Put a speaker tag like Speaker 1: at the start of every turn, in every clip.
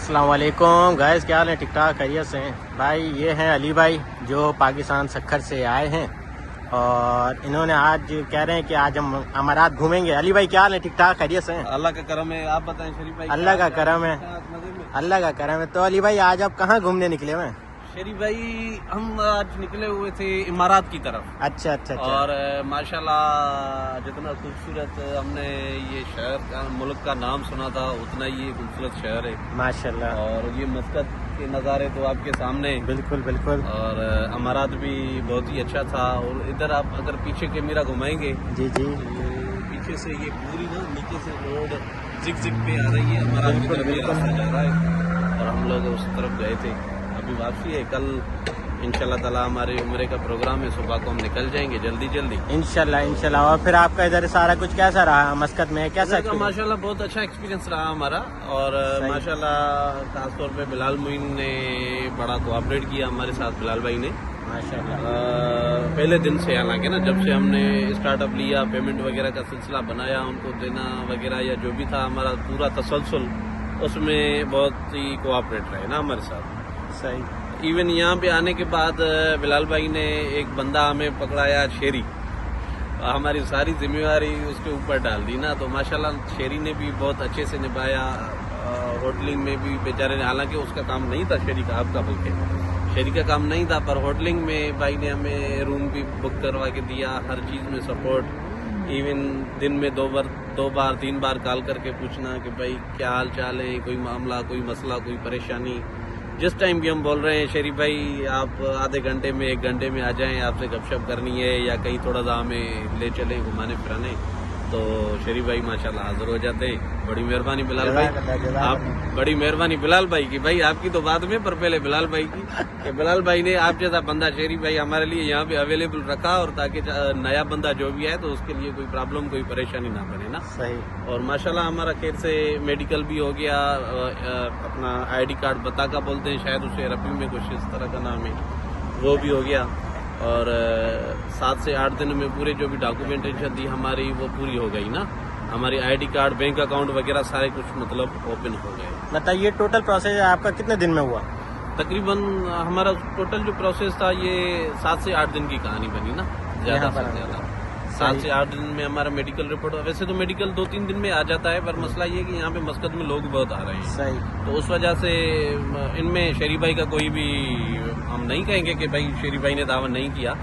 Speaker 1: السلام علیکم گائز، کیا حال ہے؟ ٹھیک ٹھاک خیریت سے ہیں بھائی؟ یہ ہیں علی بھائی جو پاکستان سکھر سے آئے ہیں اور انہوں نے آج کہہ رہے ہیں کہ آج ہم امارات گھومیں گے۔ علی بھائی کیا حال ہے؟ ٹھیک ٹھاک خیریت سے ہیں؟
Speaker 2: اللہ کا کرم ہے، آپ بتائیں شریف بھائی۔
Speaker 1: اللہ کا کرم ہے، اللہ کا کرم ہے۔ تو علی بھائی آج آپ کہاں گھومنے نکلے ہوئے ہیں؟
Speaker 2: شریف بھائی ہم آج نکلے ہوئے تھے امارات کی طرف۔
Speaker 1: اچھا اچھا اچھا۔
Speaker 2: اور ماشاءاللہ جتنا خوبصورت ہم نے یہ شہر کا ملک کا نام سنا تھا اتنا ہی یہ خوبصورت شہر ہے
Speaker 1: ماشاءاللہ۔
Speaker 2: اور یہ مسقط کے نظارے تو آپ کے سامنے ہیں۔
Speaker 1: بالکل بالکل۔
Speaker 2: اور امارات بھی بہت ہی اچھا تھا۔ اور ادھر آپ اگر پیچھے کیمرہ گھمائیں گے
Speaker 1: جی جی،
Speaker 2: پیچھے سے یہ پوری نا نیچے سے روڈ زگ زگ پہ آ رہی ہے، امارات کی طرف یہ راستہ جا رہا ہے اور ہم لوگ اس طرف گئے تھے۔ ابھی واپسی ہے، کل انشاءاللہ تعالی ہمارے عمرے کا پروگرام ہے، صبح کو ہم نکل جائیں گے جلدی جلدی
Speaker 1: انشاءاللہ انشاءاللہ۔ اور پھر آپ کا ادھر سارا کچھ کیسا رہا مسقط میں؟ کیسا
Speaker 2: ماشاءاللہ بہت اچھا ایکسپیرینس رہا ہمارا۔ اور ماشاءاللہ خاص طور پہ بلال معین نے بڑا کوآپریٹ کیا ہمارے ساتھ، بلال بھائی نے
Speaker 1: ماشاءاللہ
Speaker 2: پہلے دن سے، حالانکہ نا جب سے ہم نے اسٹارٹ اپ لیا، پیمنٹ وغیرہ کا سلسلہ بنایا، ان کو دینا وغیرہ یا جو بھی تھا ہمارا پورا تسلسل، اس میں بہت ہی کوآپریٹ رہے نا ہمارے ساتھ۔
Speaker 1: صحیح۔
Speaker 2: ایون یہاں پہ آنے کے بعد بلال بھائی نے ایک بندہ ہمیں پکڑایا شیری، ہماری ساری ذمہ داری اس کے اوپر ڈال دی نا، تو ماشاءاللہ شیری نے بھی بہت اچھے سے نبھایا۔ ہوٹلنگ میں بھی بیچارے نے، حالانکہ اس کا کام نہیں تھا شیری کا، آپ کا بلکہ شیری کا کام نہیں تھا، پر ہوٹلنگ میں بھائی نے ہمیں روم بھی بک کروا کے دیا، ہر چیز میں سپورٹ۔ ایون دن میں دو بار 3 بار کال کر کے پوچھنا کہ بھائی کیا حال چال ہے، کوئی معاملہ، کوئی مسئلہ، کوئی پریشانی۔ جس ٹائم بھی ہم بول رہے ہیں شریف بھائی آپ آدھے گھنٹے میں 1 گھنٹے میں آ جائیں، آپ سے گپ شپ کرنی ہے یا کہیں تھوڑا سا ہمیں لے چلیں گھمانے پھرانے، تو شریف بھائی ماشاءاللہ حاضر ہو جاتے ہیں۔ بڑی مہربانی بلال بھائی، آپ بڑی مہربانی بلال بھائی کی، بھائی آپ کی تو بعد میں، پر پہلے بلال بھائی کی، کہ بلال بھائی نے آپ جیسا بندہ شریف بھائی ہمارے لیے یہاں پہ اویلیبل رکھا، اور تاکہ نیا بندہ جو بھی ہے تو اس کے لیے کوئی پرابلم، کوئی پریشانی نہ بنے نا۔
Speaker 1: صحیح۔
Speaker 2: اور ماشاءاللہ ہمارا خیر سے میڈیکل بھی ہو گیا، اپنا ID کارڈ بتا کا بولتے ہیں شاید اسے، عربی میں کچھ اس طرح کا نام ہے، وہ بھی ہو گیا۔ اور 7 سے 8 دن میں پورے جو بھی ڈاکومنٹیشن تھی ہماری وہ پوری ہو گئی نا، ہماری ID کارڈ، بینک اکاؤنٹ وغیرہ سارے کچھ مطلب اوپن ہو گئے۔
Speaker 1: بتائیے ٹوٹل پروسیس آپ کا کتنے دن میں ہوا؟
Speaker 2: تقریباً ہمارا ٹوٹل جو پروسیس تھا یہ 7 سے 8 دن کی کہانی بنی نا، زیادہ سے زیادہ 7 سے 8 دن میں ہمارا میڈیکل رپورٹ، ویسے تو میڈیکل 2-3 دن میں آ جاتا ہے، پر مسئلہ یہ کہ یہاں پہ مسقط میں لوگ بہت آ رہے ہیں،
Speaker 1: صحیح،
Speaker 2: تو اس وجہ سے ان میں شریف بھائی کا کوئی بھی ہم نہیں کہیں گے کہ بھائی شریف بھائی نے دعویٰ نہیں کیا۔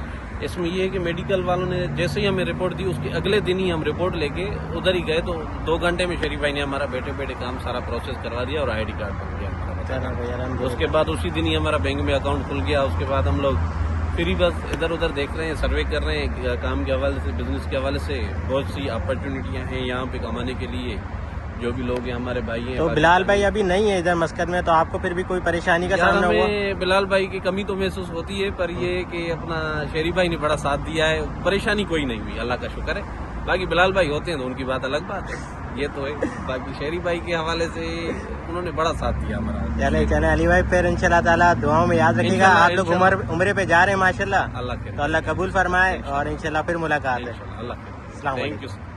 Speaker 2: اس میں یہ ہے کہ میڈیکل والوں نے جیسے ہی ہمیں رپورٹ دی، اس کے اگلے دن ہی ہم رپورٹ لے کے ادھر ہی گئے، تو 2 گھنٹے میں شریف بھائی نے ہمارا بیٹھے بیٹھے کام سارا پروسیس کروا دیا اور ID کارڈ بن گیا ہمارا۔ اس کے بعد اسی دن ہی ہمارا بینک میں اکاؤنٹ کھل گیا۔ اس کے بعد ہم لوگ پھر ہی بس ادھر ادھر دیکھ رہے ہیں، سروے کر رہے ہیں، کام کے حوالے سے، بزنس کے حوالے سے بہت سی اپرچونیٹیاں ہیں یہاں پہ کمانے کے لیے، جو بھی لوگ ہیں ہمارے بھائی ہیں۔
Speaker 1: تو بلال بھائی ابھی نہیں ہے ادھر مسقط میں، تو آپ کو پھر بھی کوئی پریشانی کا سامنا ہوا؟
Speaker 2: بلال بھائی کی کمی تو محسوس ہوتی ہے، پر یہ کہ اپنا شریف بھائی نے بڑا ساتھ دیا ہے، پریشانی کوئی نہیں ہوئی، اللہ کا شکر ہے۔ باقی بلال بھائی ہوتے ہیں تو ان کی بات الگ بات ہے، یہ تو ہے۔ باقی شریف بھائی کے حوالے سے انہوں نے بڑا ساتھ دیا ہمارا۔
Speaker 1: چلے علی بھائی، پھر انشاءاللہ تعالیٰ دعاؤں میں یاد رکھے گا۔ آپ لوگ عمرے پہ جا رہے ہیں ماشاءاللہ،
Speaker 2: اللہ
Speaker 1: تو اللہ قبول فرمائے، اور انشاءاللہ پھر ملاقات ہے۔
Speaker 2: اللہ
Speaker 1: السلام علیکم۔
Speaker 2: Thank you.